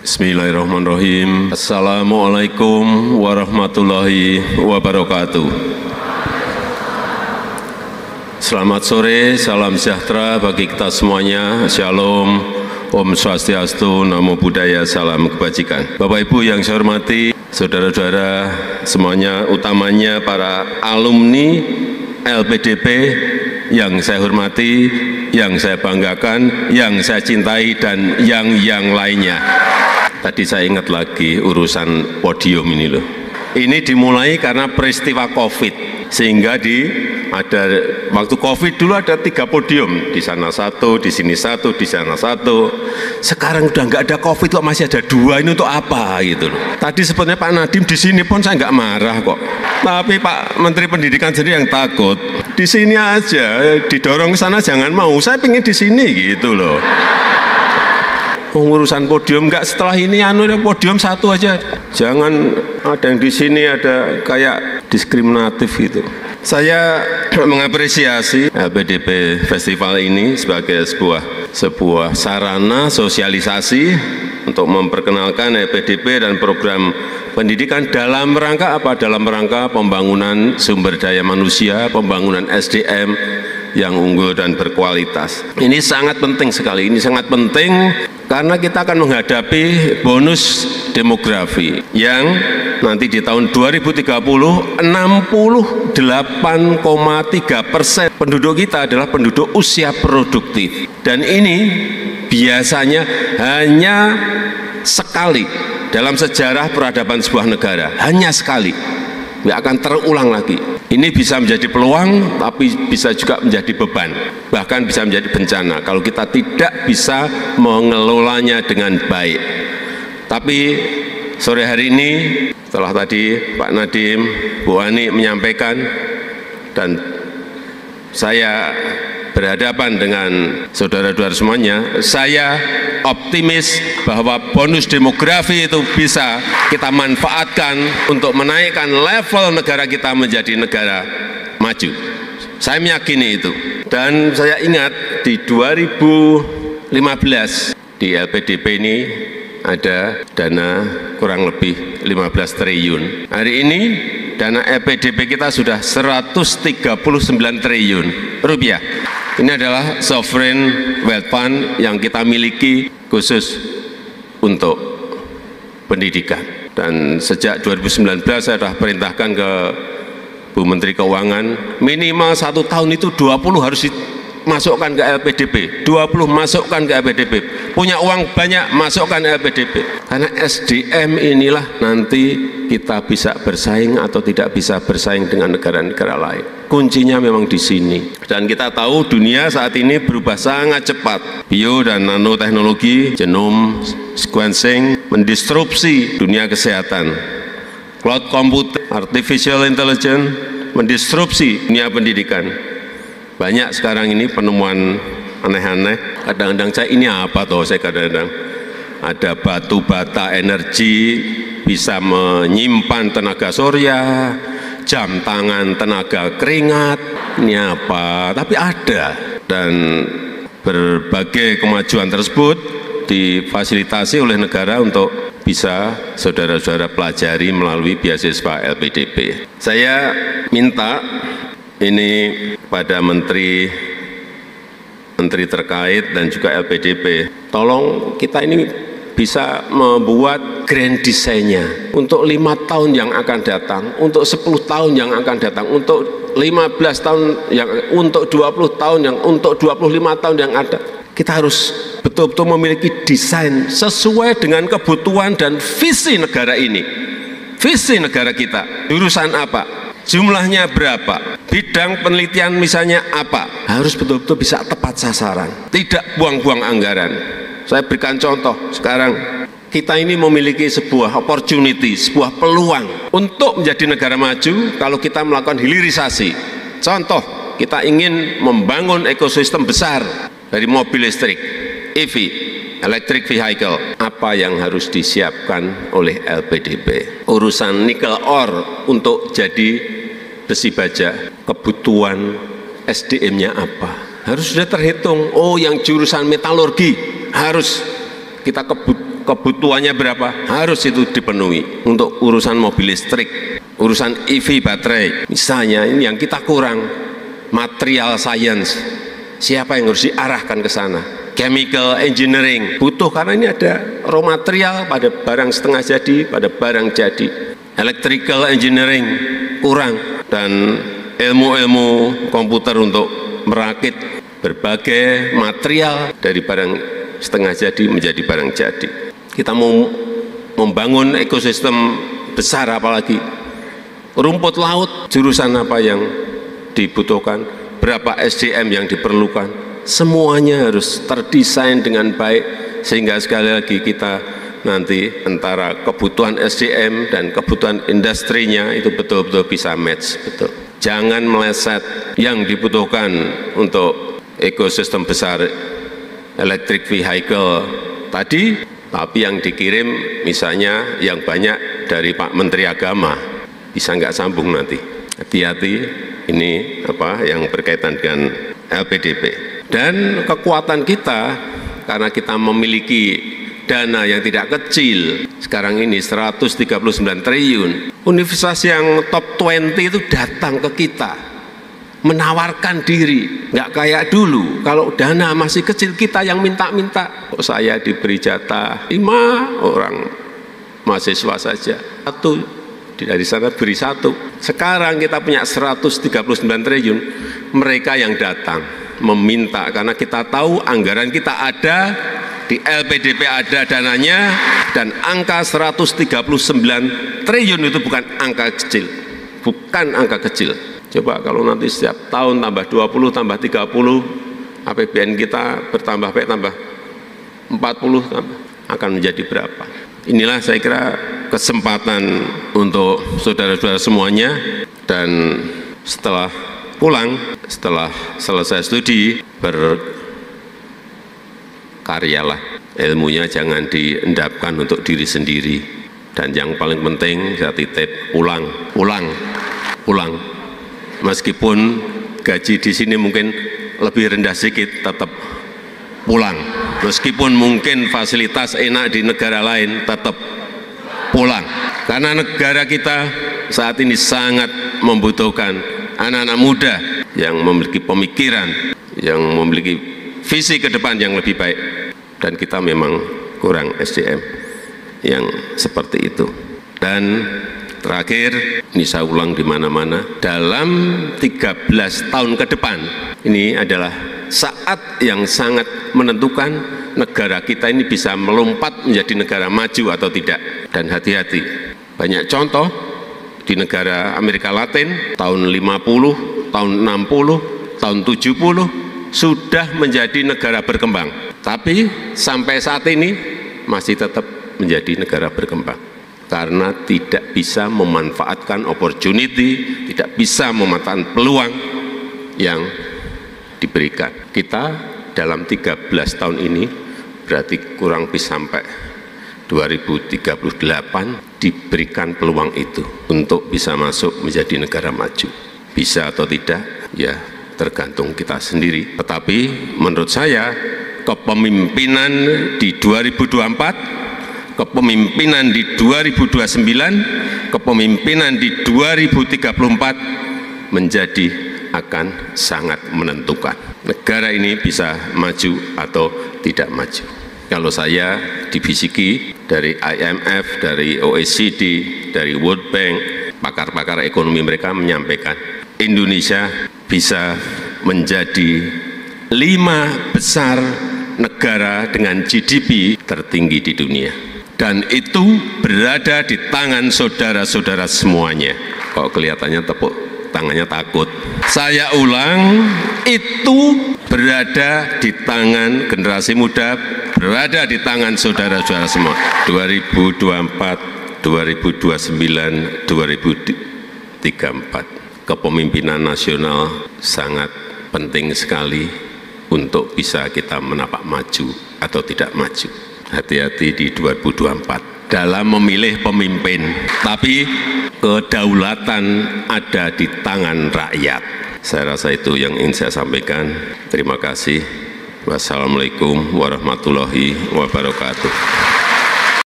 Bismillahirrahmanirrahim. Assalamualaikum warahmatullahi wabarakatuh. Selamat sore, salam sejahtera bagi kita semuanya. Shalom, Om Swastiastu, Namo Buddhaya, salam kebajikan. Bapak Ibu yang saya hormati, saudara-saudara semuanya, utamanya para alumni LPDP yang saya hormati, yang saya banggakan, yang saya cintai, dan yang lainnya. Tadi saya ingat lagi urusan podium ini loh. Ini dimulai karena peristiwa COVID, sehingga ada waktu COVID dulu ada 3 podium, di sana 1, di sini 1, di sana 1. Sekarang udah nggak ada COVID kok masih ada 2, ini untuk apa gitu loh. Tadi sebenarnya Pak Nadiem di sini pun saya nggak marah kok, tapi Pak Menteri Pendidikan sendiri yang takut. Di sini aja, didorong ke sana jangan mau. Saya pengen di sini gitu loh. Pengurusan podium enggak, setelah ini podium 1 aja. Jangan ada yang di sini ada kayak diskriminatif gitu. Saya mengapresiasi LPDP Festival ini sebagai sebuah sarana sosialisasi untuk memperkenalkan LPDP dan program pendidikan dalam rangka apa? Dalam rangka pembangunan sumber daya manusia, pembangunan SDM yang unggul dan berkualitas. Ini sangat penting sekali, ini sangat penting karena kita akan menghadapi bonus demografi yang nanti di tahun 2030 68,3% penduduk kita adalah penduduk usia produktif, dan ini biasanya hanya sekali dalam sejarah peradaban sebuah negara, hanya sekali, nggak akan terulang lagi. Ini bisa menjadi peluang, tapi bisa juga menjadi beban, bahkan bisa menjadi bencana kalau kita tidak bisa mengelolanya dengan baik. Tapi sore hari ini, setelah tadi Pak Nadiem, Bu Ani menyampaikan, dan saya berhadapan dengan saudara-saudara semuanya, saya optimis bahwa bonus demografi itu bisa kita manfaatkan untuk menaikkan level negara kita menjadi negara maju. Saya meyakini itu. Dan saya ingat di 2015 di LPDP ini ada dana kurang lebih 15 triliun. Hari ini dana LPDP kita sudah 139 triliun rupiah. Ini adalah sovereign wealth fund yang kita miliki khusus untuk pendidikan. Dan sejak 2019 saya sudah perintahkan ke Bu Menteri Keuangan, minimal 1 tahun itu 20 harus masukkan ke LPDP, 20 masukkan ke LPDP, punya uang banyak masukkan ke LPDP, karena SDM inilah nanti kita bisa bersaing atau tidak bisa bersaing dengan negara-negara lain. Kuncinya memang di sini. Dan kita tahu dunia saat ini berubah sangat cepat. Bio dan nanoteknologi, genome sequencing mendisrupsi dunia kesehatan. Cloud computing, artificial intelligence mendisrupsi dunia pendidikan. Banyak sekarang ini penemuan aneh-aneh. Kadang-kadang saya ini apa toh, saya kadang-kadang ada batu bata energi bisa menyimpan tenaga surya, jam tangan tenaga keringat, ini apa, tapi ada. Dan berbagai kemajuan tersebut difasilitasi oleh negara untuk bisa saudara-saudara pelajari melalui beasiswa LPDP. Saya minta ini pada menteri terkait dan juga LPDP, tolong kita ini bisa membuat grand design-nya untuk 5 tahun yang akan datang, untuk 10 tahun yang akan datang, untuk 15 tahun yang, untuk 20 tahun yang, untuk 25 tahun yang ada. Kita harus betul-betul memiliki desain sesuai dengan kebutuhan dan visi negara ini, visi negara kita. Jurusan apa? Jumlahnya berapa? Bidang penelitian misalnya apa? Harus betul-betul bisa tepat sasaran, tidak buang-buang anggaran. Saya berikan contoh, sekarang kita ini memiliki sebuah opportunity, sebuah peluang untuk menjadi negara maju kalau kita melakukan hilirisasi. Contoh, kita ingin membangun ekosistem besar dari mobil listrik, EV, electric vehicle. Apa yang harus disiapkan oleh LPDP? Urusan nikel ore untuk jadi besi baja, kebutuhan SDM-nya apa? Harus sudah terhitung. Oh, yang jurusan metalurgi harus kita kebutuhannya berapa, harus itu dipenuhi. Untuk urusan mobil listrik, urusan EV baterai, misalnya ini yang kita kurang, material science, siapa yang harus diarahkan ke sana? Chemical engineering, butuh karena ini ada raw material pada barang setengah jadi, pada barang jadi. Electrical engineering kurang, dan ilmu-ilmu komputer untuk merakit berbagai material dari barang setengah jadi menjadi barang jadi. Kita mau membangun ekosistem besar, apalagi rumput laut, jurusan apa yang dibutuhkan, berapa SDM yang diperlukan, semuanya harus terdesain dengan baik sehingga sekali lagi kita nanti antara kebutuhan SDM dan kebutuhan industrinya itu betul-betul bisa match, betul. Jangan meleset yang dibutuhkan untuk ekosistem besar electric vehicle tadi, tapi yang dikirim misalnya yang banyak dari Pak Menteri Agama, bisa nggak sambung nanti. Hati-hati, ini apa yang berkaitan dengan LPDP. Dan kekuatan kita, karena kita memiliki dana yang tidak kecil, sekarang ini 139 triliun, universitas yang top 20 itu datang ke kita, menawarkan diri, nggak kayak dulu, kalau dana masih kecil kita yang minta-minta, kok saya diberi jatah 5 orang mahasiswa saja, 1, dari sana beri 1, sekarang kita punya 139 triliun, mereka yang datang, meminta, karena kita tahu anggaran kita ada, di LPDP ada dananya, dan angka 139 triliun itu bukan angka kecil, bukan angka kecil. Coba kalau nanti setiap tahun tambah 20, tambah 30, APBN kita bertambah baik, tambah 40, akan menjadi berapa? Inilah saya kira kesempatan untuk saudara-saudara semuanya, dan setelah pulang, setelah selesai studi, karyalah, ilmunya jangan diendapkan untuk diri sendiri, dan yang paling penting saya titip, pulang. Meskipun gaji di sini mungkin lebih rendah sedikit, tetap pulang. Meskipun mungkin fasilitas enak di negara lain, tetap pulang. Karena negara kita saat ini sangat membutuhkan anak-anak muda yang memiliki pemikiran, yang memiliki visi ke depan yang lebih baik, dan kita memang kurang SDM yang seperti itu. Dan terakhir, ini saya ulang di mana-mana, dalam 13 tahun ke depan, ini adalah saat yang sangat menentukan negara kita ini bisa melompat menjadi negara maju atau tidak. Dan hati-hati, banyak contoh di negara Amerika Latin, tahun 50, tahun 60, tahun 70, sudah menjadi negara berkembang, tapi sampai saat ini masih tetap menjadi negara berkembang karena tidak bisa memanfaatkan opportunity, tidak bisa memanfaatkan peluang yang diberikan. Kita dalam 13 tahun ini berarti kurang lebih sampai 2038 diberikan peluang itu untuk bisa masuk menjadi negara maju. Bisa atau tidak, ya tergantung kita sendiri. Tetapi menurut saya kepemimpinan di 2024, kepemimpinan di 2029, kepemimpinan di 2034 menjadi akan sangat menentukan. Negara ini bisa maju atau tidak maju. Kalau saya dibisiki dari IMF, dari OECD, dari World Bank, pakar-pakar ekonomi mereka menyampaikan Indonesia bisa menjadi 5 besar negara dengan GDP tertinggi di dunia. Dan itu berada di tangan saudara-saudara semuanya. Kok kelihatannya tepuk tangannya takut. Saya ulang, itu berada di tangan generasi muda, berada di tangan saudara-saudara semua. 2024, 2029, 2034. Kepemimpinan nasional sangat penting sekali untuk bisa kita menapak maju atau tidak maju. Hati-hati di 2024 dalam memilih pemimpin, tapi kedaulatan ada di tangan rakyat. Saya rasa itu yang ingin saya sampaikan. Terima kasih. Wassalamualaikum warahmatullahi wabarakatuh.